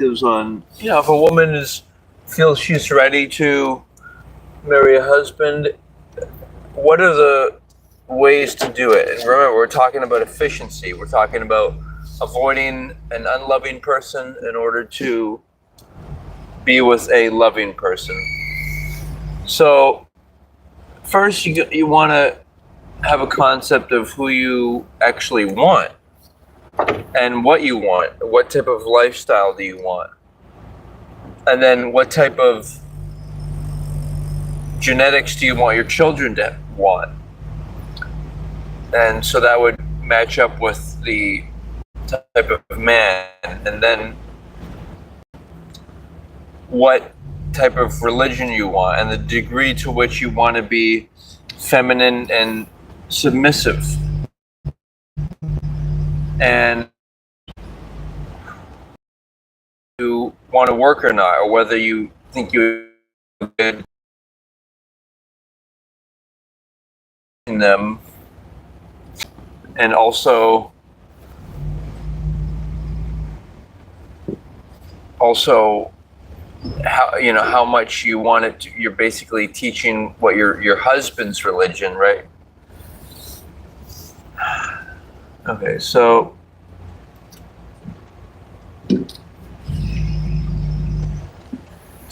perspectives on, if a woman feels she's ready to marry a husband, what are the ways to do it? And remember, we're talking about efficiency. We're talking about avoiding an unloving person in order to be with a loving person. So first, you want to have a concept of who you actually want and what you want. What type of lifestyle do you want? And then what type of genetics do you want your children to want? And so that would match up with the type of man. And then what type of religion you want and the degree to which you want to be feminine and submissive. And you want to work or not, or whether you think you good in them. And also how much you want it to, you're basically teaching what your husband's religion, right? Okay, so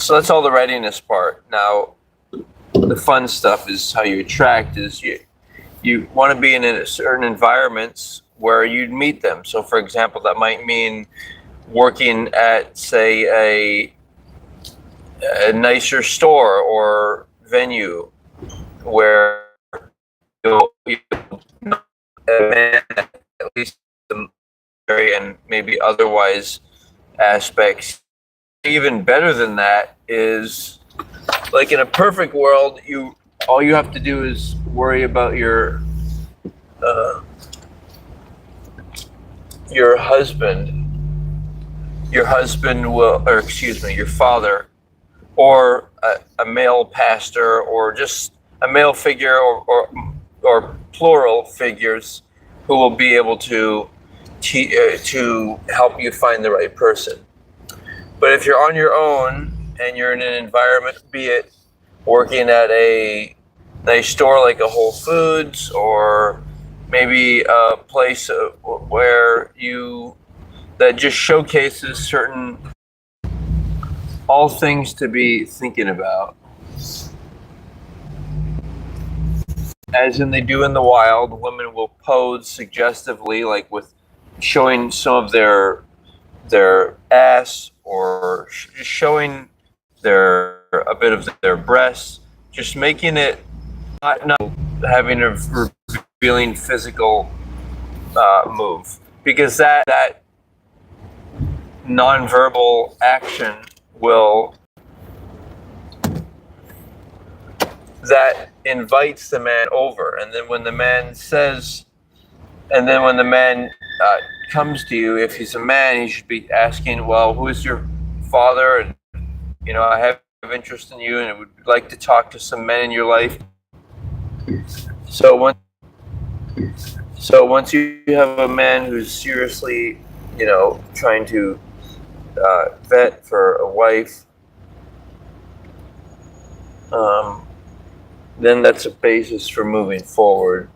that's all the readiness part. Now the fun stuff is how you attract. Is you want to be in certain environments where you'd meet them. So for example, that might mean working at, say, a nicer store or venue where you'll know a man, at least the and maybe otherwise aspects. Even better than that is, like, in a perfect world, all you have to do is worry about your husband. Your husband will, or excuse me, your father, or a male pastor, or just a male figure, or plural figures who will be able to help you find the right person. But if you're on your own and you're in an environment, be it working at a nice store like a Whole Foods, or maybe a place where that just showcases certain, all things to be thinking about. As in they do in the wild, women will pose suggestively, like with showing some of their ass, or just showing a bit of their breasts, just making it not having a revealing physical move, because that nonverbal action that invites the man over. And then when the man comes to you, if he's a man, he should be asking, well, who is your father? And I have interest in you and I would like to talk to some men in your life. So once you have a man who's seriously, trying to vet for a wife, then that's a basis for moving forward.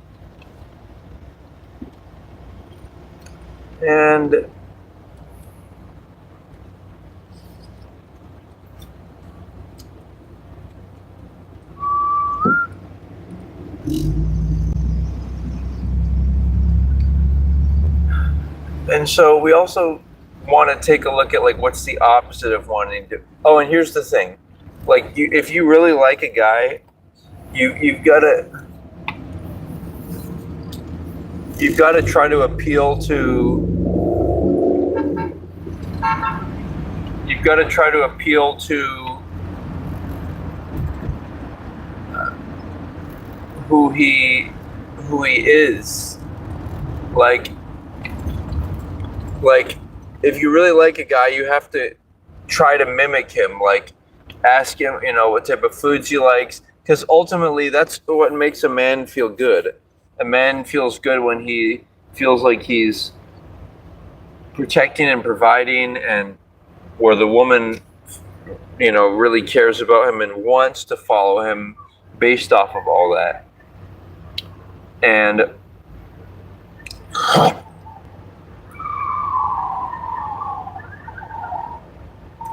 And so we also want to take a look at, like, what's the opposite of wanting to. Oh, and here's the thing, like, if you really like a guy, you've got to try to appeal to. You've got to try to appeal to who he is. Like, if you really like a guy, you have to try to mimic him. Like, ask him, what type of foods he likes, because ultimately that's what makes a man feel good. A man feels good when he feels like he's protecting and providing and where the woman, really cares about him and wants to follow him based off of all that. And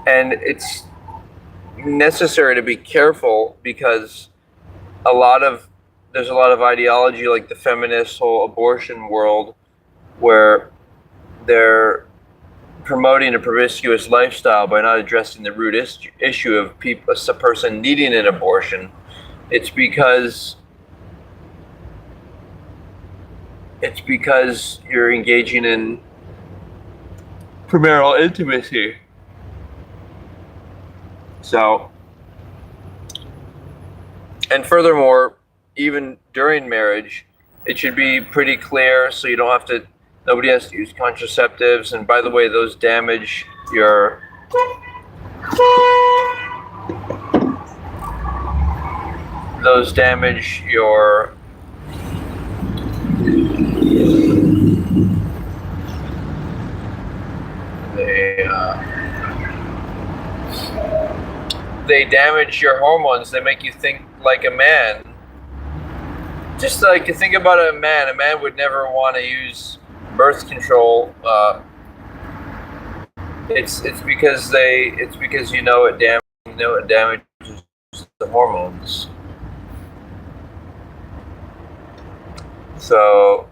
it's necessary to be careful because there's a lot of ideology, like the feminist whole abortion world, where they're promoting a promiscuous lifestyle by not addressing the root issue of a person needing an abortion. It's because you're engaging in premarital intimacy. So, and furthermore, even during marriage, it should be pretty clear so nobody has to use contraceptives. And by the way, those damage your they damage your hormones. They make you think like a man. Just like you think about a man would never want to use birth control. It's because it damages the hormones. So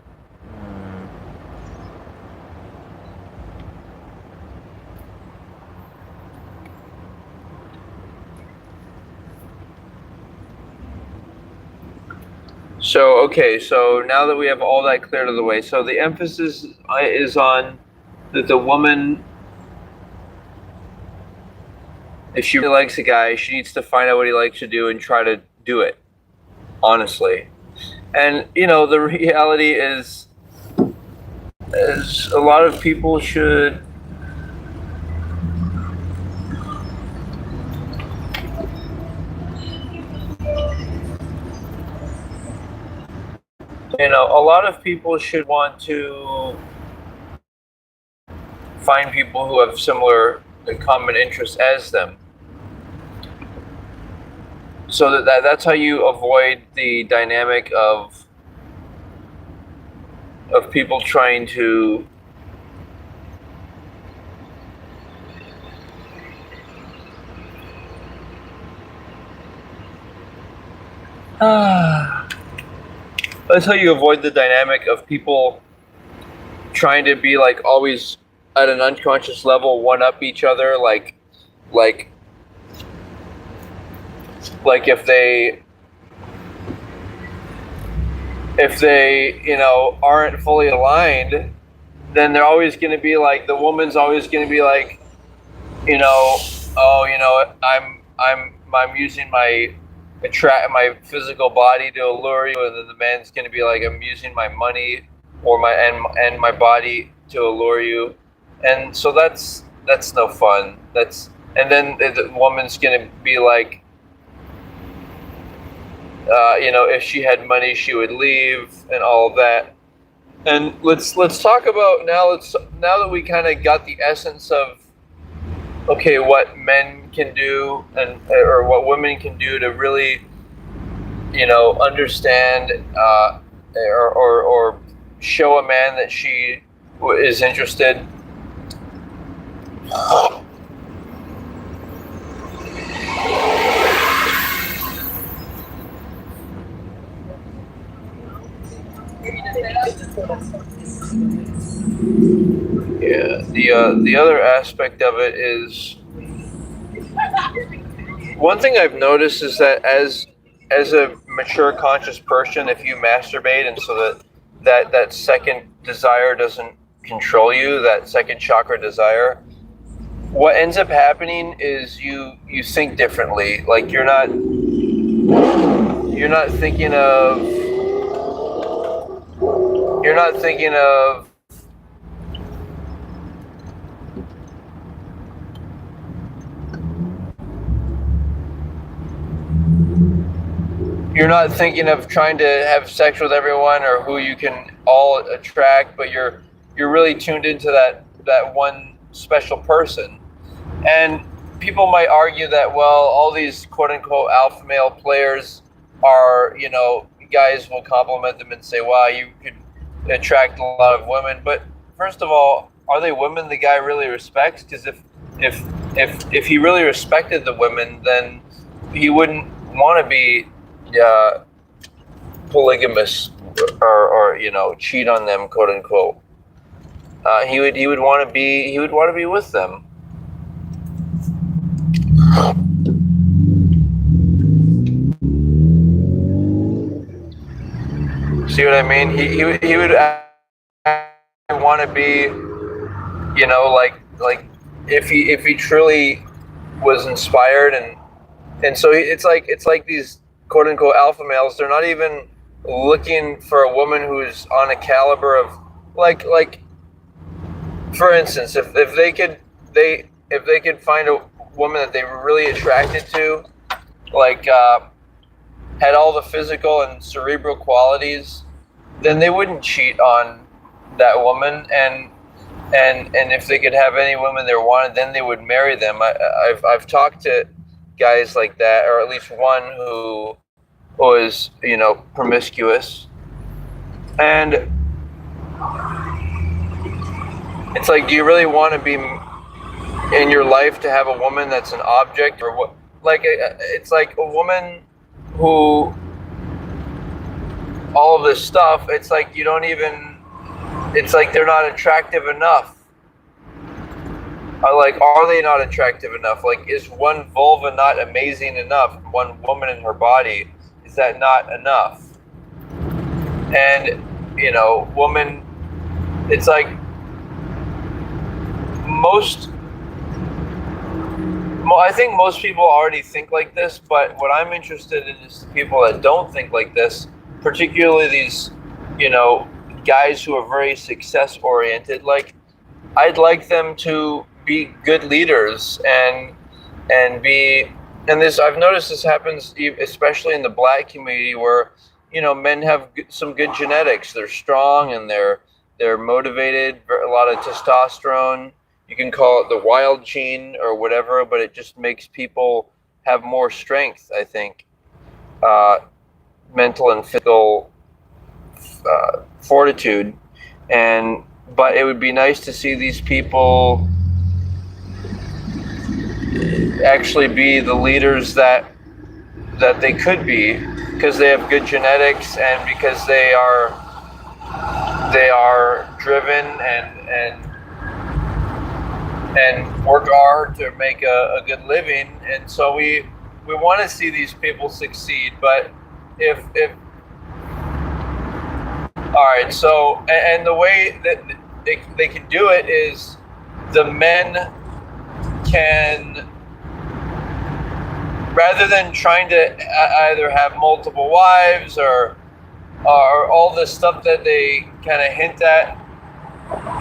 so now that we have all that cleared of the way, so the emphasis is on that the woman, if she really likes a guy, she needs to find out what he likes to do and try to do it, honestly. And, the reality is a lot of people should a lot of people should want to find people who have similar and common interests as them. So that's how you avoid the dynamic of people trying to that's how you avoid the dynamic of people trying to be like always at an unconscious level one up each other, like if they aren't fully aligned, then they're always going to be like, the woman's always going to be like, I'm using my physical body to allure you, and then the man's going to be like, I'm using my money or my body to allure you. And so that's no fun. And then the woman's going to be like, if she had money, she would leave and all of that. And let's talk about now that we kind of got the essence of, okay, what men can do or what women can do to really, understand or show a man that she is interested. Yeah, the other aspect of it is, one thing I've noticed is that as a mature conscious person, if you masturbate and so that second desire doesn't control you, that second chakra desire, what ends up happening is you think differently. Like you're not thinking of trying to have sex with everyone or who you can all attract, but you're really tuned into that one special person. And people might argue that, well, all these quote unquote alpha male players are, guys will compliment them and say, wow, you could attract a lot of women. But first of all, are they women the guy really respects? Because if he really respected the women, then he wouldn't want to be polygamous or cheat on them, quote unquote. He would want to be with them. See what I mean? He would want to be, like if he truly was inspired, and so it's like these quote unquote alpha males. They're not even looking for a woman who's on a caliber of like for instance, if they could find a woman that they were really attracted to, like had all the physical and cerebral qualities, then they wouldn't cheat on that woman, and if they could have any women they wanted, then they would marry them. I've talked to guys like that, or at least one who was promiscuous, and it's like, do you really want to be in your life to have a woman that's an object, or what? Like it's like a woman who all of this stuff, it's like you don't even, it's like they're not attractive enough. Are they not attractive enough? Like, is one vulva not amazing enough? One woman in her body, is that not enough? And woman, it's like I think most people already think like this, but what I'm interested in is the people that don't think like this, particularly these, guys who are very success oriented. Like, I'd like them to be good leaders and this, I've noticed this happens especially in the black community, where men have some good genetics. They're strong and they're motivated, a lot of testosterone. You can call it the wild gene or whatever, but it just makes people have more strength, I think, mental and physical fortitude. But it would be nice to see these people actually be the leaders that they could be, because they have good genetics and because they are driven and work hard to make a good living. And so we want to see these people succeed. But if all right, so, and the way that they can do it is the men can, rather than trying to either have multiple wives or all this stuff that they kind of hint at,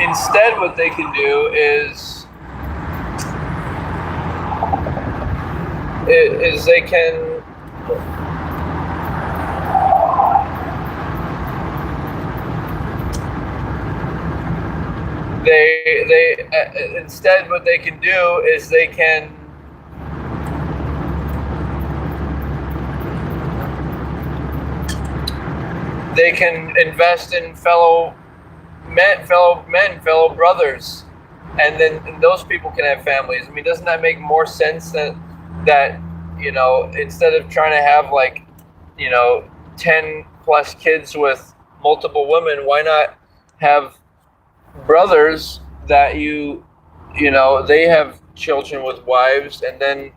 instead what they can do is they can instead what they can do is they can invest in fellow brothers, and then those people can have families. I mean, doesn't that make more sense that instead of trying to have 10 plus kids with multiple women, why not have brothers that they have children with wives, and then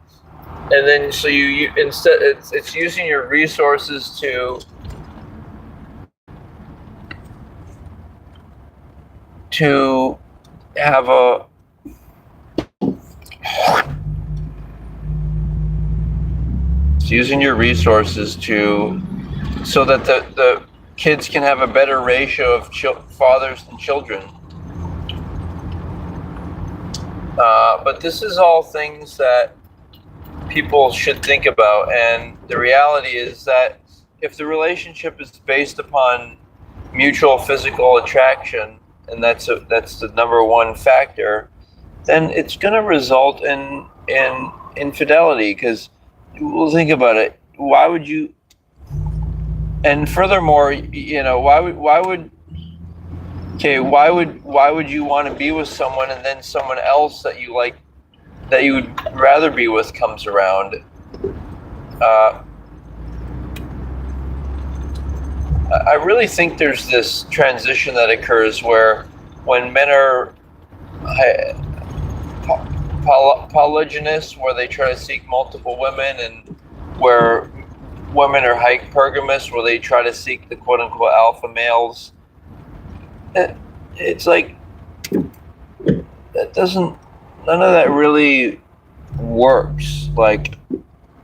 so you instead it's using your resources to have using your resources so that the kids can have a better ratio of fathers and children. But this is all things that people should think about, and the reality is that if the relationship is based upon mutual physical attraction, and that's the number one factor, then it's going to result in infidelity. Because we'll think about it. Why would you? And furthermore, why would why would you want to be with someone and then someone else that you like, that you would rather be with, comes around? I really think there's this transition that occurs where when men are polygynous, where they try to seek multiple women, and where women are hypergamous, where they try to seek the quote-unquote alpha males. It's like none of that really works. Like,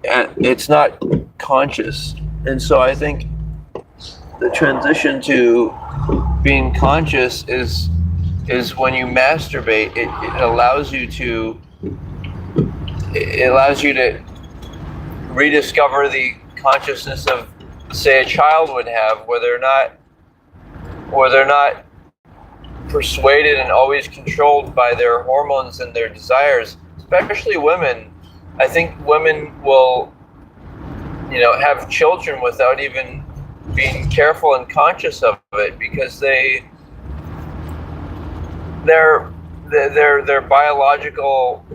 it's not conscious. And so I think the transition to being conscious is when you masturbate. It allows you to rediscover the consciousness of, say, a child would have, where they're not persuaded and always controlled by their hormones and their desires. Especially women. I think women will, have children without even being careful and conscious of it, because their biological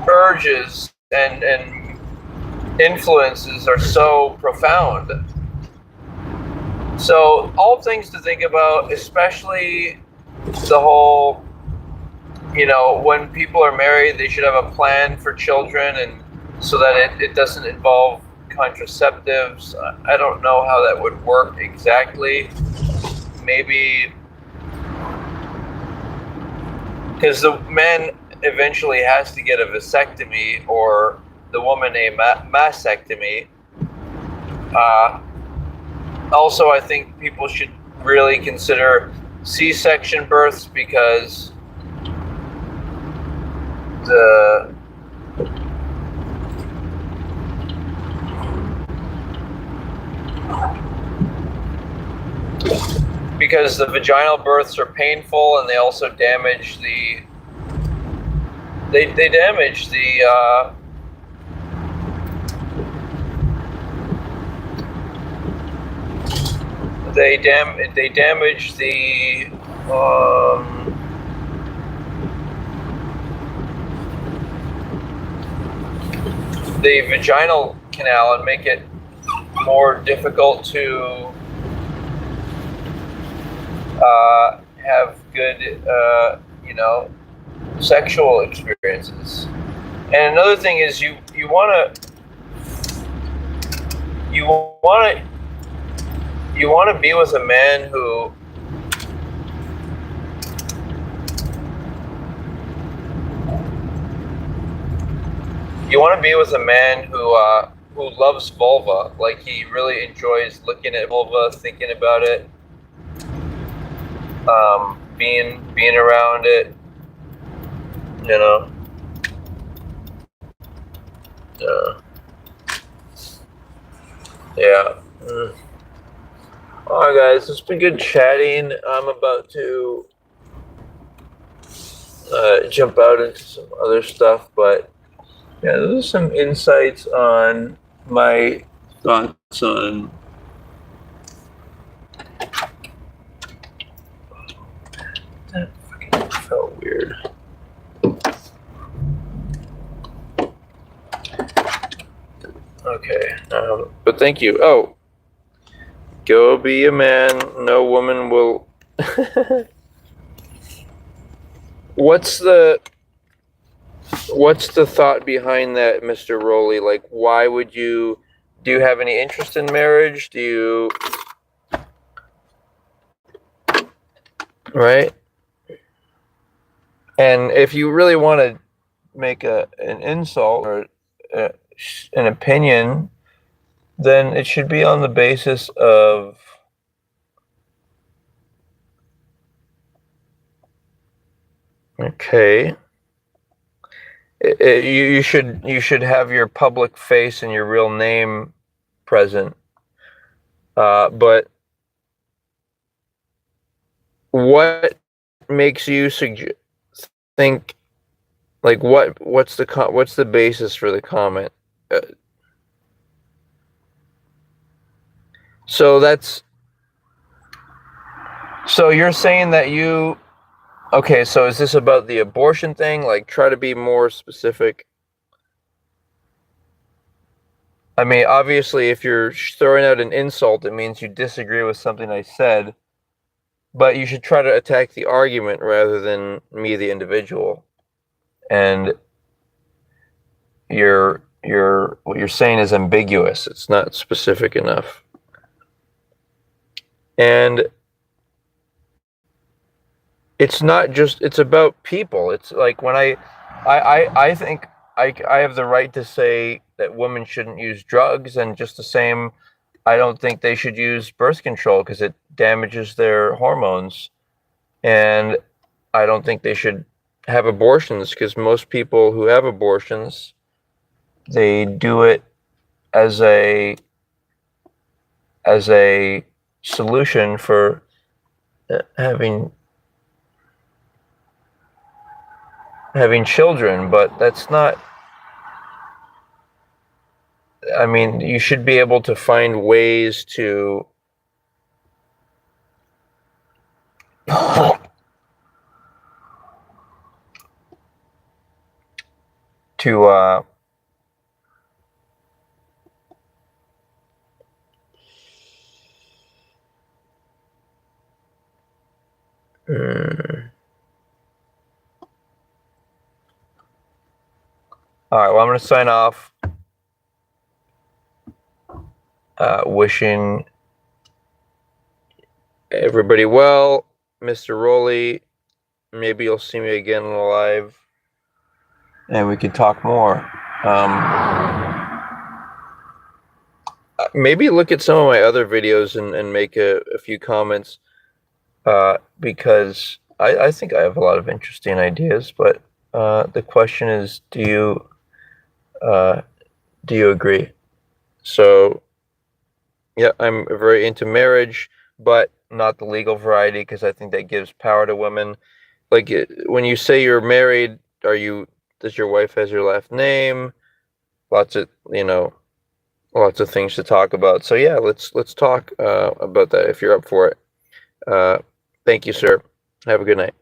urges and influences are so profound. So all things to think about, especially the whole, when people are married, they should have a plan for children, and so that it doesn't involve contraceptives. I don't know how that would work exactly. Maybe because the man eventually has to get a vasectomy, or the woman a mastectomy. Also, I think people should really consider C-section births, because the vaginal births are painful, and they also damage the they damage the vaginal canal and make it more difficult to have good sexual experiences. And another thing is you want to be with a man who loves vulva. Like, he really enjoys looking at vulva, thinking about it, being around it, yeah. All right, guys, it's been good chatting. I'm about to jump out into some other stuff, but yeah, those are some insights on my thoughts on that. Fucking felt weird. Okay, but thank you. Oh, go be a man. No woman will. What's the thought behind that, Mr. Rowley? Like, why would you? Do you have any interest in marriage? Do you? Right. And if you really want to make an insult or an opinion, then it should be on the basis of you should have your public face and your real name present. But what makes you think, like, what's the basis for the comment? Uh, so you're saying that okay, so is this about the abortion thing? Like, try to be more specific. I mean, obviously, if you're throwing out an insult, it means you disagree with something I said, but you should try to attack the argument rather than me, the individual. And what you're saying is ambiguous. It's not specific enough. And it's not just, it's about people. It's like when I think I have the right to say that women shouldn't use drugs, and just the same, I don't think they should use birth control because it damages their hormones. And I don't think they should have abortions because most people who have abortions, they do it as a solution for having children, but that's not. I mean, you should be able to find ways to to all right, well, I'm going to sign off, wishing everybody well. Mr. Rowley, maybe you'll see me again live, and we can talk more. Maybe look at some of my other videos and make a few comments, because I think I have a lot of interesting ideas, but the question is, do you agree? So, yeah, I'm very into marriage, but not the legal variety, because I think that gives power to women. Like, when you say you're married, does your wife has your last name? Lots of things to talk about. So yeah, let's talk about that if you're up for it. Thank you, sir. Have a good night.